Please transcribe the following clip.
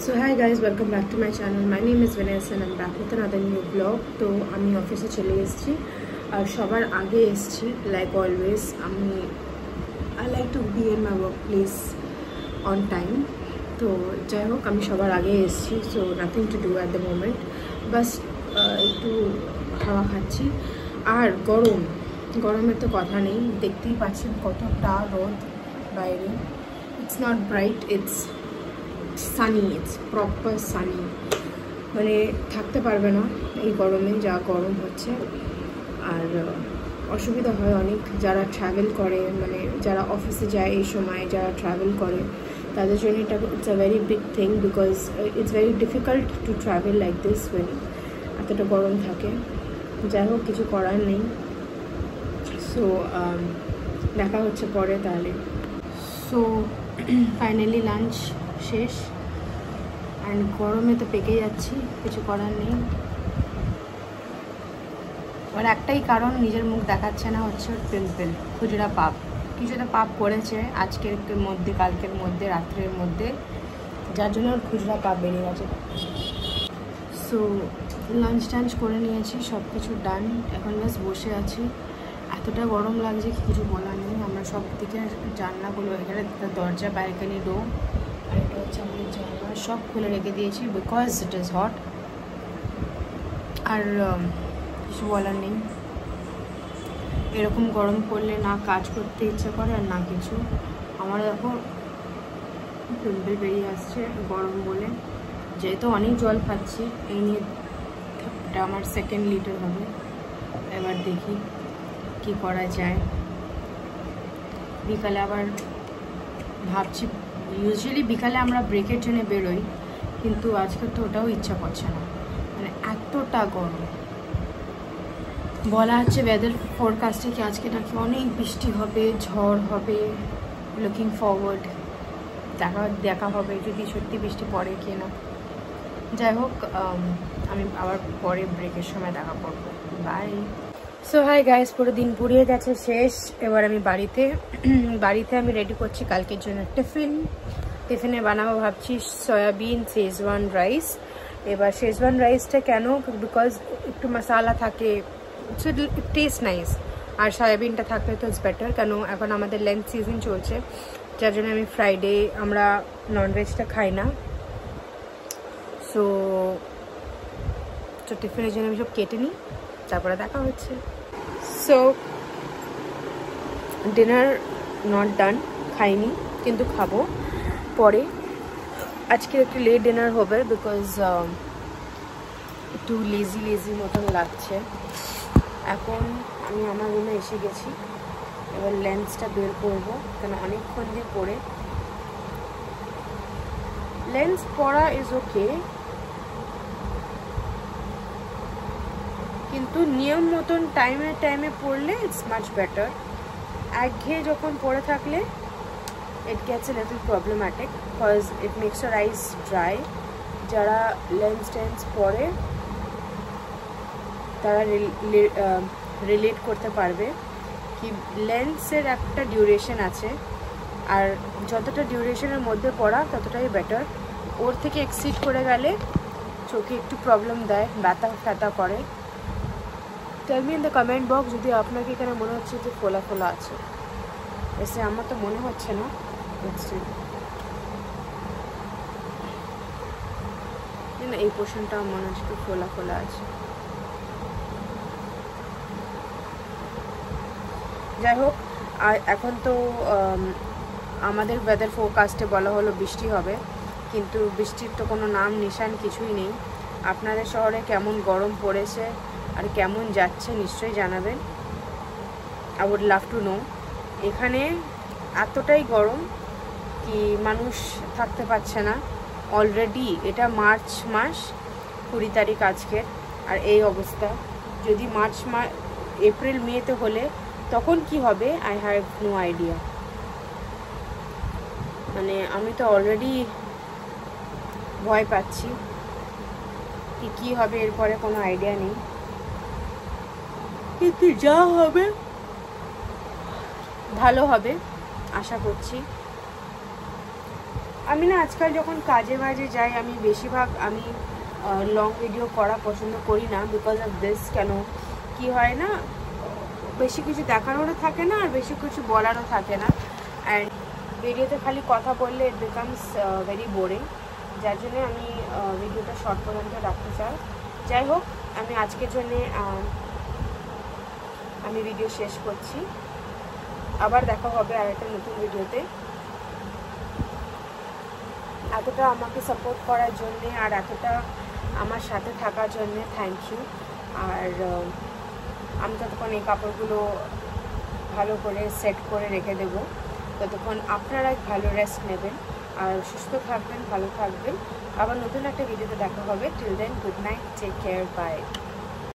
So hi guys, welcome back to my channel. My name is Vanessa and I'm back with another new vlog. तो আমি অফিসে চলে এসেছি আর সবার আগে এসেছি like always. I like to be in my workplace on time. তো যাই হোক আমি সবার আগে এসেছি, so nothing to do at the moment. বাস একটু হাওয়া খাচ্ছি আর গরমের তো কথা নেই, দেখতেই পাচ্ছেন কতটা রোদ বাইরে. It's not bright, it's sunny, it's proper sunny. মানে থাকতে পারবে না এই গরমে, যা গরম হচ্ছে. আর অসুবিধা হয় অনেক যারা ট্রাভেল করে, মানে যারা অফিসে যায় এই সময়, যারা ট্রাভেল করে তাদের জন্য এটা it's a very big thing, because it's very difficult to travel like this when এতটা গরম থাকে. যাই হোক কিছু করার নেই. সো দেখা হচ্ছে পরে তাহলে. সো ফাইনালি লাঞ্চ শেষ অ্যান্ড গরমে তো পেকে যাচ্ছি, কিছু করার নেই. আর একটাই কারণ নিজের মুখ দেখাচ্ছে না, হচ্ছে পিম্পল, খুচরা পাপ. কিছুটা পাপ করেছে আজকের মধ্যে, কালকের মধ্যে, রাত্রের মধ্যে, যার জন্য ওর খুচরা পাপ বেরিয়ে গেছে. সো লাঞ্চ টাঞ্চ করে নিয়েছি, সব কিছু ডান. এখন বাস বসে আছি. এতটা গরম লাগছে কিছু বলার নেই. আমরা সব দিকে জানলাগুলো, এখানে দরজা, ব্যালকনি, ডোর, আর এটা হচ্ছে আমাদের জানলা, সব খুলে রেখে দিয়েছি বিকজ ইট ইজ হট. আর কিছু বলার নেই. এরকম গরম পড়লে না কাজ করতে ইচ্ছা করে আর না কিছু. আমার দেখো পিম্পল বেরিয়ে আসছে গরম বলে, যেহেতু অনেক জল খাচ্ছি. এই নিয়ে এটা আমার 2nd লিটার হবে. এবার দেখি কি করা যায়. বিকালে আবার ভাবছি, ইউজুয়ালি বিকালে আমরা ব্রেকের জন্য বেরোই, কিন্তু আজকে তো ওটাও ইচ্ছা করছে না, মানে এতটা গরম. বলা হচ্ছে ওয়েদার ফোরকাস্টে কি আজকে নাকি অনেক বৃষ্টি হবে, ঝড় হবে. লুকিং ফরওয়ার্ড, দেখা হবে যদি সত্যি বৃষ্টি পড়ে কি না. যাই হোক আমি আবার পরে ব্রেকের সময় দেখা করবো. বাই. সো হাই গাইস, পুরো দিন পুড়িয়ে গেছে, শেষ. এবার আমি বাড়িতে আমি রেডি করছি কালকের জন্য টিফিনে বানাবো ভাবছি সয়াবিন শেজওয়ান রাইস. এবার শেজওয়ান রাইসটা কেন, বিকজ একটু মশালা থাকে, টেস্ট নাইস. আর সয়াবিনটা থাকলে তো ইটস বেটার, কেন এখন আমাদের লাঞ্চ সিজন চলছে, যার জন্য আমি ফ্রাইডে আমরা ননভেজটা খাই না. সো টিফিনের জন্য আমি সব কেটে নিই, তারপরে দেখা হচ্ছে. সো ডিনার নট ডান, খাইনি কিন্তু খাবো পরে. আজকে একটু লেট ডিনার হবে বিকজ একটু লেজি মতন লাগছে. এখন আমি আমার রুমে এসে গেছি. এবার লেন্সটা বের করবো, কেন অনেকক্ষণ দিয়ে পরে. লেন্স পরা ইজ ওকে, কিন্তু নিয়ম মতন টাইমে পড়লে ইটস মাচ বেটার. একঘেয়ে যখন পড়ে থাকলে it gets a little problematic, because it makes your eyes dry. যারা লেন্স পরে তারা রিলেট করতে পারবে কি লেন্সের একটা ডিউরেশন আছে, আর যতটা ডিউরেশনের মধ্যে পড়া ততটাই বেটার. ওর থেকে এক্সিড করে গেলে চোখে একটু প্রবলেম দেয়, ব্যথা করে. Tell me in the comment box যদি আপনাকে এখানে মনে হচ্ছে যে ফোলা আছে. এসে আমার তো মনে হচ্ছে না, এই পোর্শনটা মনে হচ্ছে একটু ফোলা আছে. যাই হোক, আর এখন তো আমাদের ওয়েদার ফোরকাস্টে বলা হলো বৃষ্টি হবে, কিন্তু বৃষ্টির তো কোনো নাম নিশান কিছুই নেই. আপনাদের শহরে কেমন গরম পড়েছে আর কেমন যাচ্ছে নিশ্চয়ই জানাবেন. I would love to know. এখানে এতটাই গরম কি মানুষ থাকতে পারছে না. অলরেডি এটা মার্চ মাস, 20 তারিখ আজকে, আর এই অবস্থা. যদি এপ্রিল মেতে হলে তখন কি হবে আই হ্যাভ নো আইডিয়া. মানে আমি তো অলরেডি ভয় পাচ্ছি কি হবে এরপরে, কোনো আইডিয়া নেই. কিন্তু যা হবে ভালো হবে আশা করছি. আমি না আজকাল যখন কাজে বাজে যাই আমি বেশিরভাগ লং ভিডিও করা পছন্দ করি না, বিকজ অফ দিস। কেন কি হয় না, বেশি কিছু দেখানোরও থাকে না আর বেশি কিছু বলারও থাকে না, অ্যান্ড ভিডিওতে খালি কথা বললে ইট বিকামস ভেরি বোরিং, যার জন্য আমি ভিডিওটা শর্ট পর্যন্ত রাখতে চাই। যাই হোক, আমি আজকের জন্যে আমি ভিডিও শেষ করছি। আবার দেখা হবে আর একটা নতুন ভিডিওতে। এতটা আমাকে সাপোর্ট করার জন্যে আর এতটা আমার সাথে থাকার জন্যে থ্যাংক ইউ। আর আমি ততক্ষণ এই কাপড়গুলো ভালো করে সেট করে রেখে দেবো, ততক্ষণ আপনারা ভালো রেস্ট নেবেন আর সুস্থ থাকবেন, ভালো থাকবেন। আবার নতুন একটা ভিডিওতে দেখা হবে। Till then, good night, take care, by.